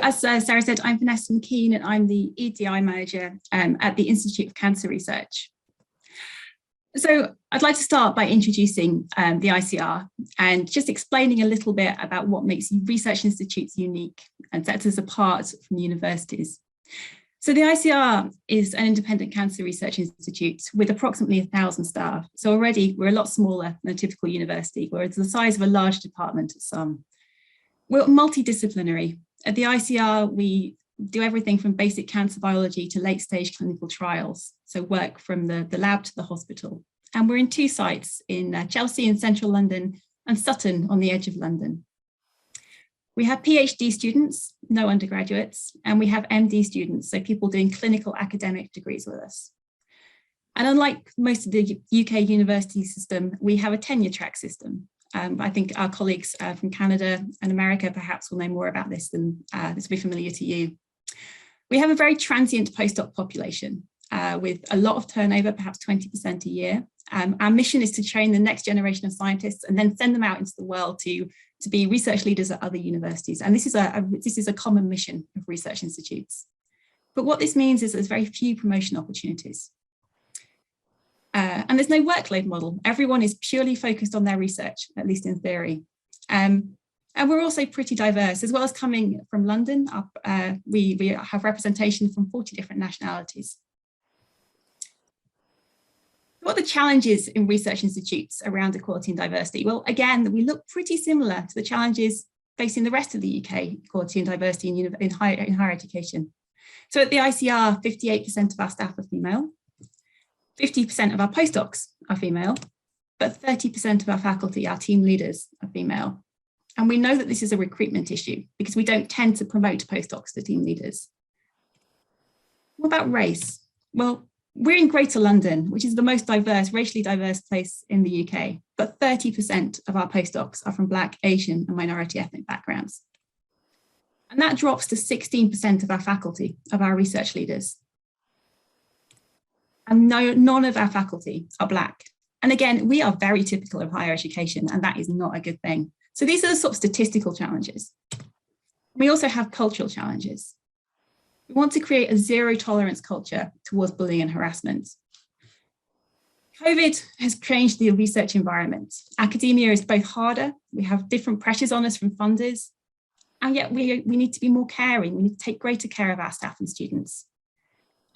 as Sarah said, I'm Vanessa McKean and I'm the EDI manager at the Institute of Cancer Research. So I'd like to start by introducing the ICR and just explaining a little bit about what makes research institutes unique and sets us apart from universities. So the ICR is an independent cancer research institute with approximately 1,000 staff. So already we're a lot smaller than a typical university, whereas the size of a large department at some. We're multidisciplinary. At the ICR, we do everything from basic cancer biology to late stage clinical trials. So work from the lab to the hospital. And we're in 2 sites in Chelsea in central London and Sutton on the edge of London. We have PhD students, no undergraduates, and we have MD students, so people doing clinical academic degrees with us. And unlike most of the UK university system, we have a tenure track system. I think our colleagues from Canada and America perhaps will know more about this than this will be familiar to you. We have a very transient postdoc population with a lot of turnover, perhaps 20% a year. Our mission is to train the next generation of scientists and then send them out into the world to be research leaders at other universities. And this is a common mission of research institutes. But what this means is there's very few promotion opportunities. And there's no workload model. Everyone is purely focused on their research, at least in theory. And we're also pretty diverse, as well as coming from London. We have representation from 40 different nationalities. What are the challenges in research institutes around equality and diversity? Well, again, we look pretty similar to the challenges facing the rest of the UK, equality and diversity in higher education. So at the ICR, 58% of our staff are female. 50% of our postdocs are female, but 30% of our faculty, our team leaders, are female. And we know that this is a recruitment issue because we don't tend to promote postdocs to team leaders. What about race? Well, we're in Greater London, which is the most diverse, racially diverse place in the UK, but 30% of our postdocs are from Black, Asian, and minority ethnic backgrounds. And that drops to 16% of our faculty, of our research leaders. And none of our faculty are Black. And again, we are very typical of higher education, and that is not a good thing. So these are the sort of statistical challenges. We also have cultural challenges. We want to create a zero tolerance culture towards bullying and harassment. COVID has changed the research environment. Academia is both harder, we have different pressures on us from funders, and yet we need to be more caring. We need to take greater care of our staff and students.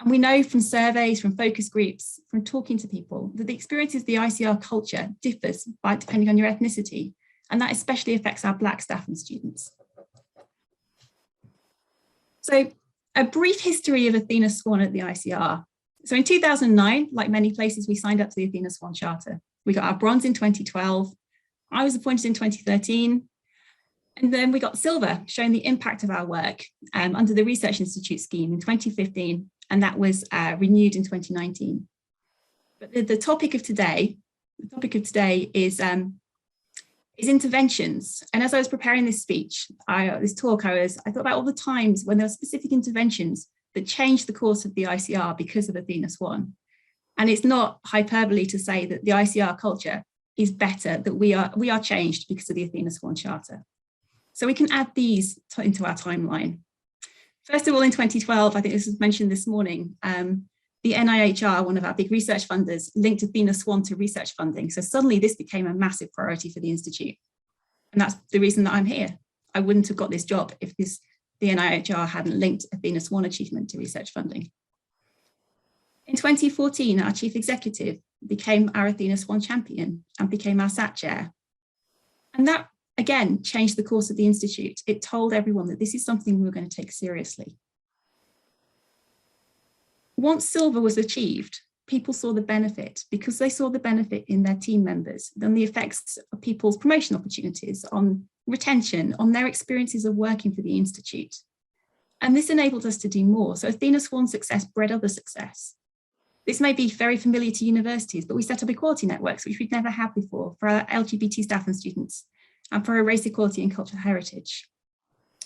And we know from surveys, from focus groups, from talking to people, that the experiences of the ICR culture differs depending on your ethnicity, and that especially affects our Black staff and students. So a brief history of Athena Swan at the ICR. So in 2009, like many places, we signed up to the Athena Swan Charter. We got our bronze in 2012. I was appointed in 2013. And then we got silver, showing the impact of our work under the Research Institute scheme in 2015. And that was renewed in 2019. But the topic of today is interventions. And as I was preparing this speech, this talk, I thought about all the times when there were specific interventions that changed the course of the ICR because of Athena Swan. And it's not hyperbole to say that the ICR culture is better, that we are changed because of the Athena Swan Charter. So we can add these into our timeline. First of all, in 2012, I think this was mentioned this morning, the NIHR, one of our big research funders, linked Athena Swan to research funding. So suddenly this became a massive priority for the Institute. And that's the reason that I'm here. I wouldn't have got this job if the NIHR hadn't linked Athena Swan achievement to research funding. In 2014, our chief executive became our Athena Swan champion and became our SAT chair. And that, again, changed the course of the Institute. It told everyone that this is something we were going to take seriously. Once silver was achieved, people saw the benefit because they saw the benefit in their team members, then the effects of people's promotion opportunities, on retention, on their experiences of working for the Institute. And this enabled us to do more. So Athena Swan's success bred other success. This may be very familiar to universities, but we set up equality networks, which we'd never had before, for our LGBT staff and students, and for our race equality and cultural heritage.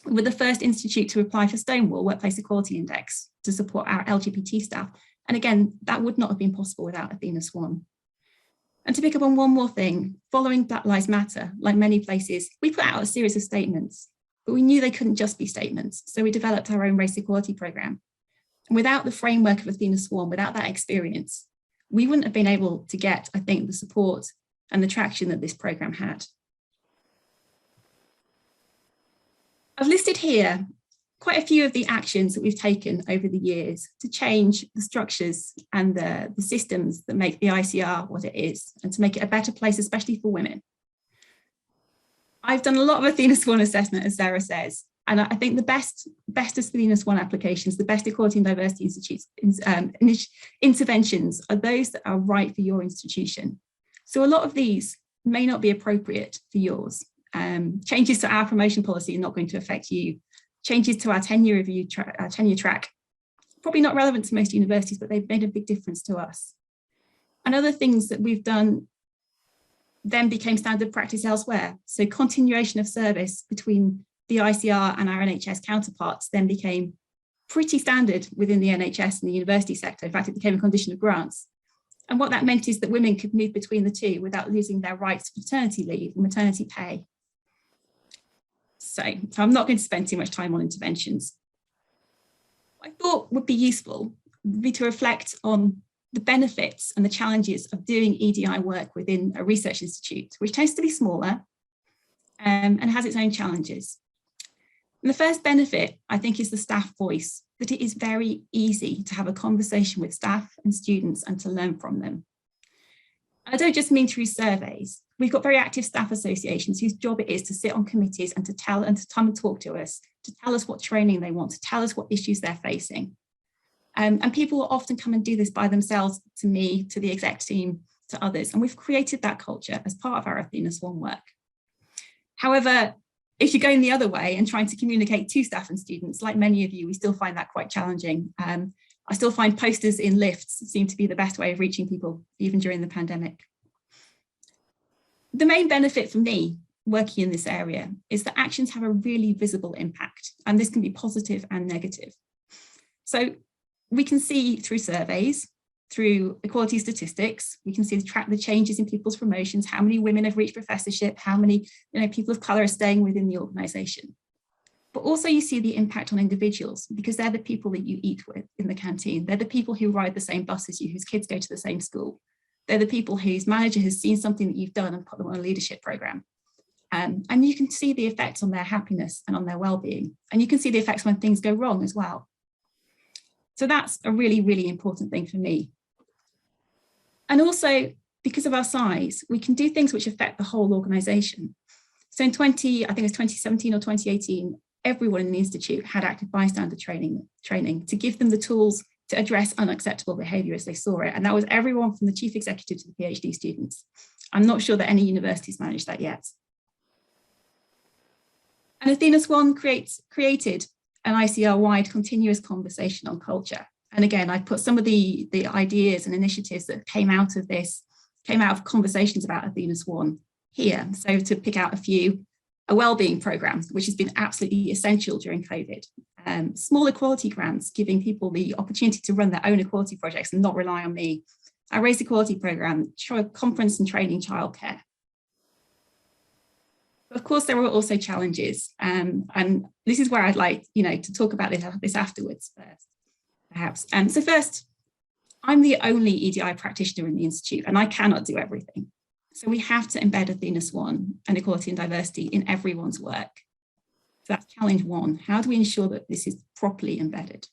We're the first institute to apply for Stonewall Workplace Equality Index to support our LGBT staff. And again, that would not have been possible without Athena Swan. And to pick up on one more thing, following Black Lives Matter, like many places, we put out a series of statements. but we knew they couldn't just be statements. So we developed our own race equality program. And without the framework of Athena Swan, without that experience, we wouldn't have been able to get, I think, the support and the traction that this program had. I've listed here quite a few of the actions that we've taken over the years to change the structures and the systems that make the ICR what it is, and to make it a better place, especially for women. I've done a lot of Athena Swan assessment, as Sarah says, and I think the best Athena Swan applications, the best Equality and Diversity Institutes interventions are those that are right for your institution. So a lot of these may not be appropriate for yours. Changes to our promotion policy are not going to affect you. Changes to our tenure review tenure track, probably not relevant to most universities, but they've made a big difference to us. And other things that we've done then became standard practice elsewhere. So continuation of service between the ICR and our NHS counterparts then became pretty standard within the NHS and the university sector. In fact, it became a condition of grants. And what that meant is that women could move between the two without losing their rights to paternity leave and maternity pay. So I'm not going to spend too much time on interventions. What I thought would be useful would be to reflect on the benefits and the challenges of doing EDI work within a research institute, which tends to be smaller and has its own challenges. And the first benefit, I think, is the staff voice, that it is very easy to have a conversation with staff and students and to learn from them. I don't just mean through surveys. We've got very active staff associations whose job it is to sit on committees and to come and talk to us, to tell us what training they want, to tell us what issues they're facing. And people will often come and do this by themselves, to me, to the exec team, to others. And we've created that culture as part of our Athena Swan work. However, if you're going the other way and trying to communicate to staff and students, like many of you, we still find that quite challenging. I still find posters in lifts seem to be the best way of reaching people, even during the pandemic. The main benefit for me working in this area is that actions have a really visible impact, and this can be positive and negative. So we can see through surveys, through equality statistics, we can see track the changes in people's promotions, how many women have reached professorship, how many people of colour are staying within the organisation. But also you see the impact on individuals, because they're the people that you eat with in the canteen. They're the people who ride the same bus as you, whose kids go to the same school. They're the people whose manager has seen something that you've done and put them on a leadership programme. And you can see the effects on their happiness and on their well-being. And you can see the effects when things go wrong as well. So that's a really, really important thing for me. And also, because of our size, we can do things which affect the whole organisation. So in I think it was 2017 or 2018, everyone in the Institute had active bystander training to give them the tools to address unacceptable behaviour as they saw it. And that was everyone from the chief executive to the PhD students. I'm not sure that any universities managed that yet. And Athena Swan created an ICR-wide continuous conversation on culture. And again, I put some of the ideas and initiatives that came out of conversations about Athena Swan here. So to pick out a few, a wellbeing programme, which has been absolutely essential during COVID. Small equality grants, giving people the opportunity to run their own equality projects and not rely on me. Our race equality programme, conference and training childcare. Of course, there were also challenges, and this is where I'd like to talk about this afterwards first, perhaps. So first, I'm the only EDI practitioner in the Institute, and I cannot do everything. So we have to embed Athena Swan and equality and diversity in everyone's work. So that's challenge one. How do we ensure that this is properly embedded?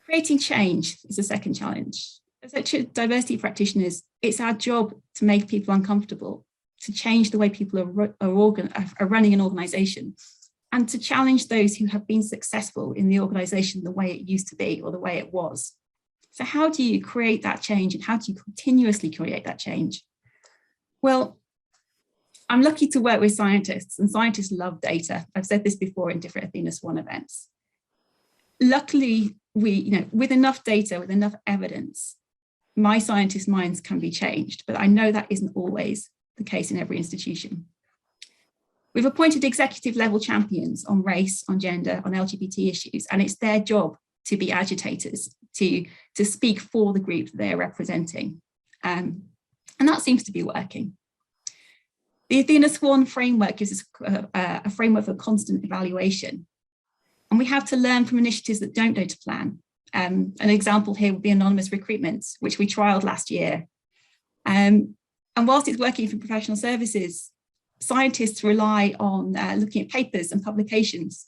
Creating change is the second challenge. As diversity practitioners, it's our job to make people uncomfortable, to change the way people are running an organisation, and to challenge those who have been successful in the organisation the way it used to be or the way it was. So how do you create that change, and how do you continuously create that change? Well, I'm lucky to work with scientists, and scientists love data. I've said this before in different Athena Swan events. Luckily, with enough data, with enough evidence, my scientists' minds can be changed, but I know that isn't always the case in every institution. We've appointed executive level champions on race, on gender, on LGBT issues, and it's their job to be agitators, to speak for the group that they're representing. And that seems to be working. The Athena Swan framework gives us a framework for constant evaluation. And we have to learn from initiatives that don't go to plan. An example here would be anonymous recruitment, which we trialled last year. And whilst it's working for professional services, scientists rely on looking at papers and publications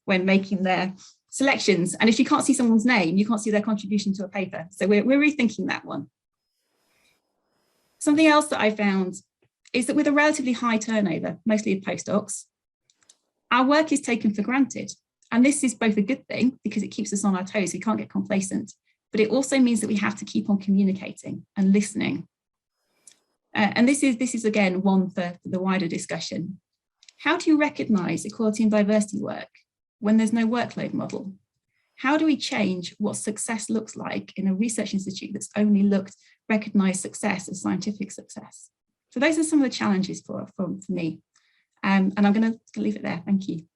when making their selections. And if you can't see someone's name, you can't see their contribution to a paper. So we're rethinking that one. Something else that I found is that with a relatively high turnover, mostly of postdocs, our work is taken for granted. And this is both a good thing because it keeps us on our toes, we can't get complacent, but it also means that we have to keep on communicating and listening. And this is again one for the wider discussion. How do you recognise equality and diversity work when there's no workload model? How do we change what success looks like in a research institute that's only recognised success as scientific success? So those are some of the challenges for me. And I'm going to leave it there. Thank you.